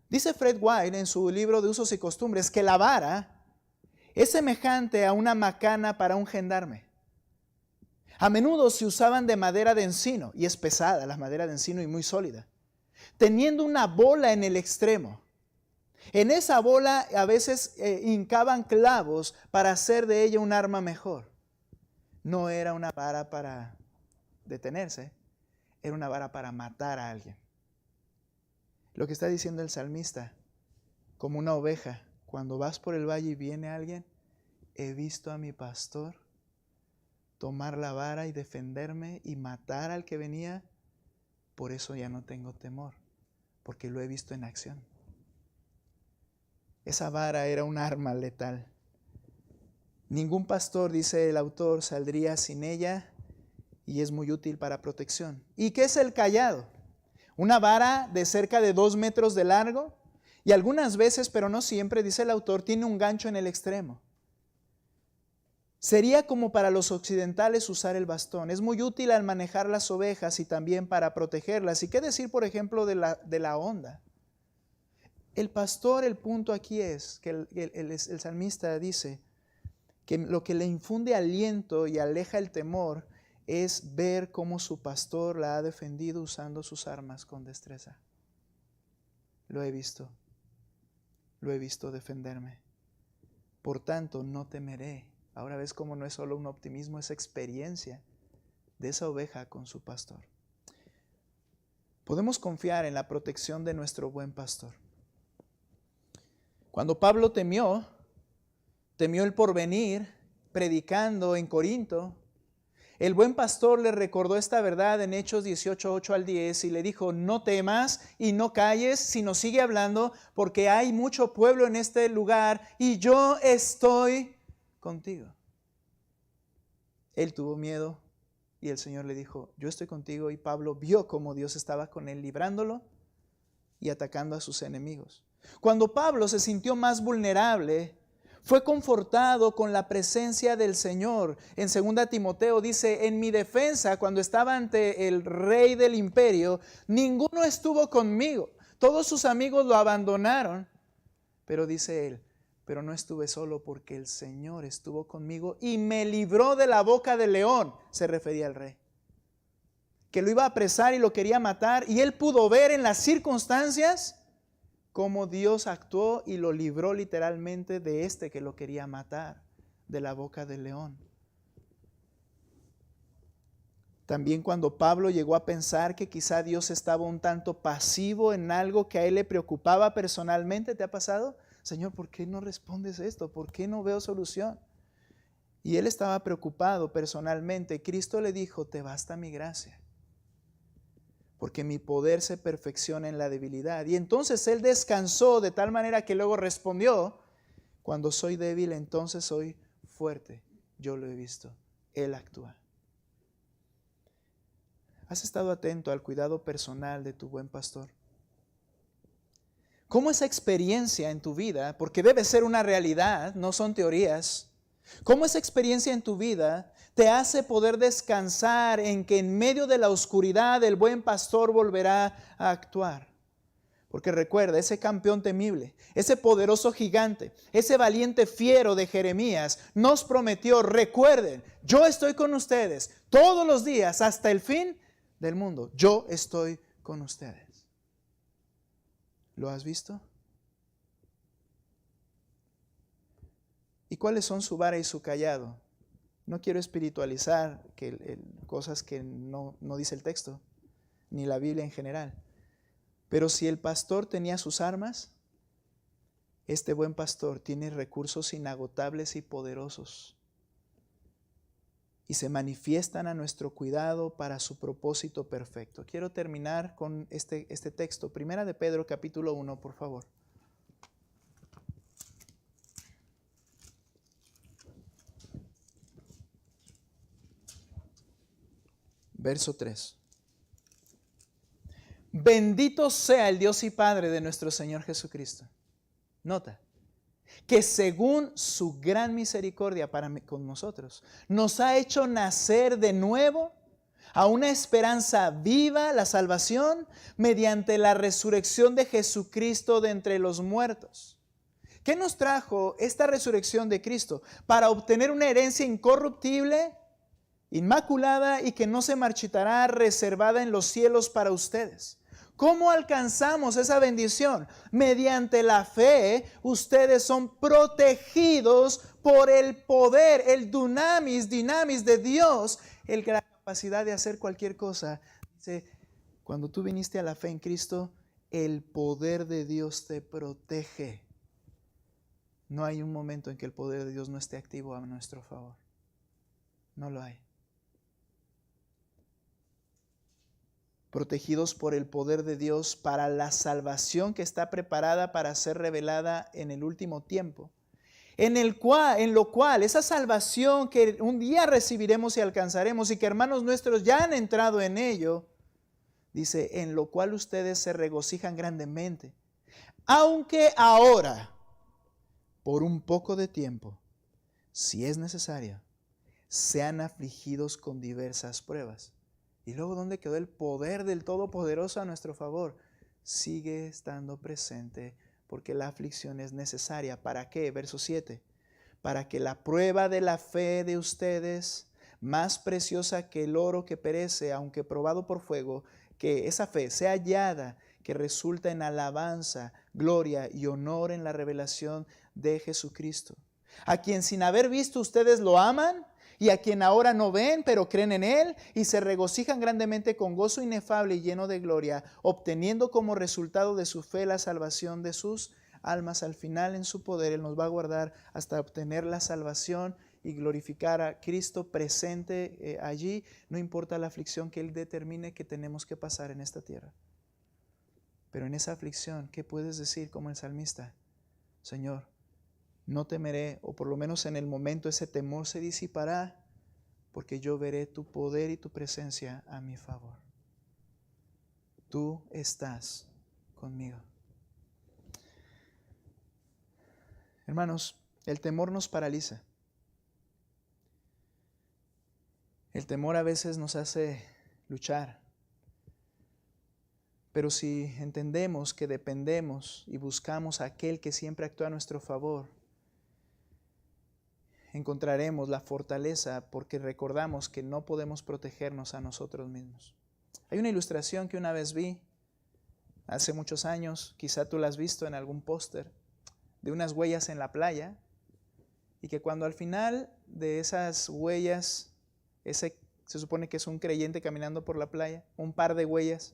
Dice Fred White en su libro de Usos y Costumbres que la vara es semejante a una macana para un gendarme. A menudo se usaban de madera de encino, y es pesada la madera de encino y muy sólida, teniendo una bola en el extremo. En esa bola a veces hincaban clavos para hacer de ella un arma mejor. No era una vara para detenerse, era una vara para matar a alguien. Lo que está diciendo el salmista, como una oveja, cuando vas por el valle y viene alguien, he visto a mi pastor tomar la vara y defenderme y matar al que venía, por eso ya no tengo temor, porque lo he visto en acción. Esa vara era un arma letal. Ningún pastor, dice el autor, saldría sin ella y es muy útil para protección. ¿Y qué es el cayado? Una vara de cerca de 2 metros de largo y algunas veces, pero no siempre, dice el autor, tiene un gancho en el extremo. Sería como para los occidentales usar el bastón. Es muy útil al manejar las ovejas y también para protegerlas. ¿Y qué decir, por ejemplo, de la onda? El pastor, el punto aquí es que el salmista dice que lo que le infunde aliento y aleja el temor es ver cómo su pastor la ha defendido usando sus armas con destreza. Lo he visto defenderme. Por tanto, no temeré. Ahora ves cómo no es solo un optimismo, es experiencia de esa oveja con su pastor. Podemos confiar en la protección de nuestro buen pastor. Cuando Pablo temió el porvenir, predicando en Corinto, el buen pastor le recordó esta verdad en Hechos 18, 8 al 10 y le dijo: no temas y no calles, sino sigue hablando, porque hay mucho pueblo en este lugar y yo estoy contigo. Él tuvo miedo y el Señor le dijo: yo estoy contigo. Y Pablo vio cómo Dios estaba con él, librándolo y atacando a sus enemigos. Cuando Pablo se sintió más vulnerable, fue confortado con la presencia del Señor. En 2 Timoteo dice: en mi defensa, cuando estaba ante el rey del imperio, ninguno estuvo conmigo. Todos sus amigos lo abandonaron. Pero dice él: pero no estuve solo, porque el Señor estuvo conmigo y me libró de la boca del león. Se refería al rey, que lo iba a apresar y lo quería matar. Y él pudo ver en las circunstancias cómo Dios actuó y lo libró literalmente de este que lo quería matar, de la boca del león. También cuando Pablo llegó a pensar que quizá Dios estaba un tanto pasivo en algo que a él le preocupaba personalmente. ¿Te ha pasado? Señor, ¿por qué no respondes esto? ¿Por qué no veo solución? Y él estaba preocupado personalmente. Cristo le dijo: te basta mi gracia, porque mi poder se perfecciona en la debilidad. Y entonces él descansó de tal manera que luego respondió: cuando soy débil, entonces soy fuerte. Yo lo he visto. Él actúa. ¿Has estado atento al cuidado personal de tu buen pastor? ¿Cómo esa experiencia en tu vida, porque debe ser una realidad, no son teorías, cómo esa experiencia en tu vida te hace poder descansar en que en medio de la oscuridad el buen pastor volverá a actuar? Porque recuerda, ese campeón temible, ese poderoso gigante, ese valiente fiero de Jeremías nos prometió: recuerden, yo estoy con ustedes todos los días hasta el fin del mundo. Yo estoy con ustedes. ¿Lo has visto? ¿Y cuáles son su vara y su cayado? No quiero espiritualizar cosas que no dice el texto, ni la Biblia en general. Pero si el pastor tenía sus armas, este buen pastor tiene recursos inagotables y poderosos, y se manifiestan a nuestro cuidado para su propósito perfecto. Quiero terminar con este texto. Primera de Pedro, capítulo 1, por favor. Verso 3. Bendito sea el Dios y Padre de nuestro Señor Jesucristo. Nota, que según su gran misericordia con nosotros, nos ha hecho nacer de nuevo a una esperanza viva, la salvación, mediante la resurrección de Jesucristo de entre los muertos. ¿Qué nos trajo esta resurrección de Cristo? Para obtener una herencia incorruptible, inmaculada y que no se marchitará, reservada en los cielos para ustedes. ¿Cómo alcanzamos esa bendición? Mediante la fe, ustedes son protegidos por el poder, el dinamis de Dios, la capacidad de hacer cualquier cosa. Dice, cuando tú viniste a la fe en Cristo, el poder de Dios te protege. No hay un momento en que el poder de Dios no esté activo a nuestro favor. No lo hay. Protegidos por el poder de Dios para la salvación que está preparada para ser revelada en el último tiempo, en lo cual esa salvación que un día recibiremos y alcanzaremos, y que hermanos nuestros ya han entrado en ello, dice, en lo cual ustedes se regocijan grandemente, aunque ahora, por un poco de tiempo, si es necesario, sean afligidos con diversas pruebas. Y luego, ¿dónde quedó el poder del Todopoderoso a nuestro favor? Sigue estando presente, porque la aflicción es necesaria. ¿Para qué? Verso 7. Para que la prueba de la fe de ustedes, más preciosa que el oro que perece, aunque probado por fuego, que esa fe sea hallada, que resulta en alabanza, gloria y honor en la revelación de Jesucristo, a quien sin haber visto ustedes lo aman, y a quien ahora no ven, pero creen en Él y se regocijan grandemente con gozo inefable y lleno de gloria, obteniendo como resultado de su fe la salvación de sus almas al final en su poder. Él nos va a guardar hasta obtener la salvación y glorificar a Cristo presente allí, no importa la aflicción que Él determine que tenemos que pasar en esta tierra. Pero en esa aflicción, ¿qué puedes decir como el salmista? Señor, no temeré, o por lo menos en el momento ese temor se disipará, porque yo veré tu poder y tu presencia a mi favor. Tú estás conmigo. Hermanos, el temor nos paraliza. El temor a veces nos hace luchar. Pero si entendemos que dependemos y buscamos a aquel que siempre actúa a nuestro favor, encontraremos la fortaleza porque recordamos que no podemos protegernos a nosotros mismos. Hay una ilustración que una vez vi hace muchos años, quizá tú la has visto en algún póster, de unas huellas en la playa, y que cuando al final de esas huellas, se supone que es un creyente caminando por la playa, un par de huellas,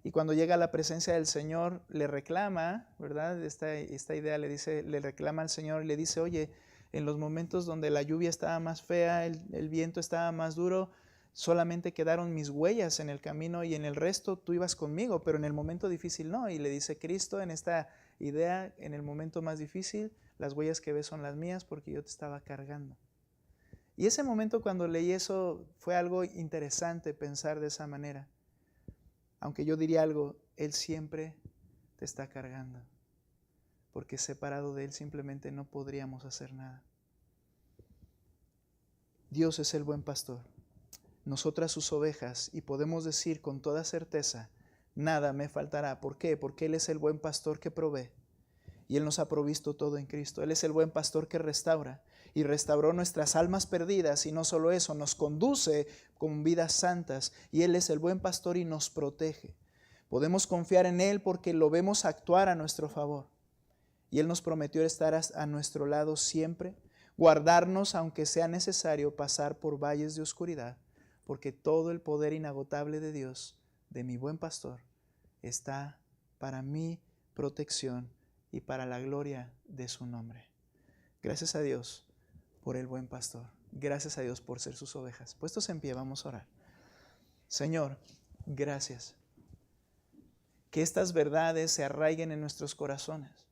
y cuando llega a la presencia del Señor le reclama, ¿verdad? Esta idea le reclama al Señor y le dice, oye, en los momentos donde la lluvia estaba más fea, el viento estaba más duro, solamente quedaron mis huellas en el camino y en el resto tú ibas conmigo, pero en el momento difícil no. Y le dice Cristo en esta idea, en el momento más difícil, las huellas que ves son las mías porque yo te estaba cargando. Y ese momento cuando leí eso fue algo interesante pensar de esa manera. Aunque yo diría algo, Él siempre te está cargando, porque separado de Él simplemente no podríamos hacer nada. Dios es el buen pastor, nosotras sus ovejas, y podemos decir con toda certeza, nada me faltará. ¿Por qué? Porque Él es el buen pastor que provee, y Él nos ha provisto todo en Cristo. Él es el buen pastor que restaura, y restauró nuestras almas perdidas, y no solo eso, nos conduce con vidas santas, y Él es el buen pastor y nos protege. Podemos confiar en Él porque lo vemos actuar a nuestro favor, y Él nos prometió estar a nuestro lado siempre, guardarnos aunque sea necesario pasar por valles de oscuridad, porque todo el poder inagotable de Dios, de mi buen pastor, está para mi protección y para la gloria de su nombre. Gracias a Dios por el buen pastor. Gracias a Dios por ser sus ovejas. Puestos en pie, vamos a orar. Señor, gracias. Que estas verdades se arraiguen en nuestros corazones.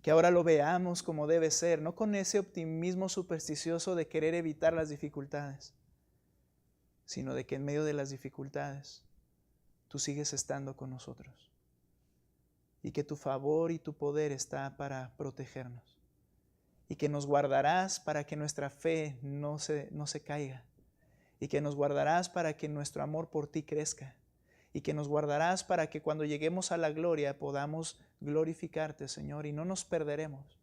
Que ahora lo veamos como debe ser, no con ese optimismo supersticioso de querer evitar las dificultades, sino de que en medio de las dificultades tú sigues estando con nosotros. Y que tu favor y tu poder está para protegernos. Y que nos guardarás para que nuestra fe no se caiga. Y que nos guardarás para que nuestro amor por ti crezca. Y que nos guardarás para que cuando lleguemos a la gloria podamos glorificarte, Señor, y no nos perderemos.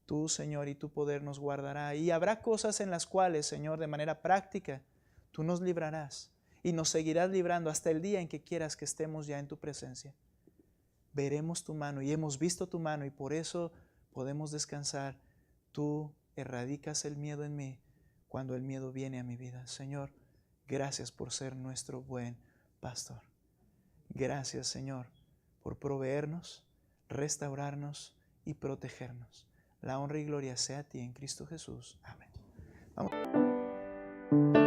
Tú, Señor, y tu poder nos guardará. Y habrá cosas en las cuales, Señor, de manera práctica, tú nos librarás y nos seguirás librando hasta el día en que quieras que estemos ya en tu presencia. Veremos tu mano y hemos visto tu mano y por eso podemos descansar. Tú erradicas el miedo en mí cuando el miedo viene a mi vida. Señor, gracias por ser nuestro buen pastor. Gracias, Señor, por proveernos, restaurarnos y protegernos. La honra y gloria sea a ti en Cristo Jesús. Amén. Vamos.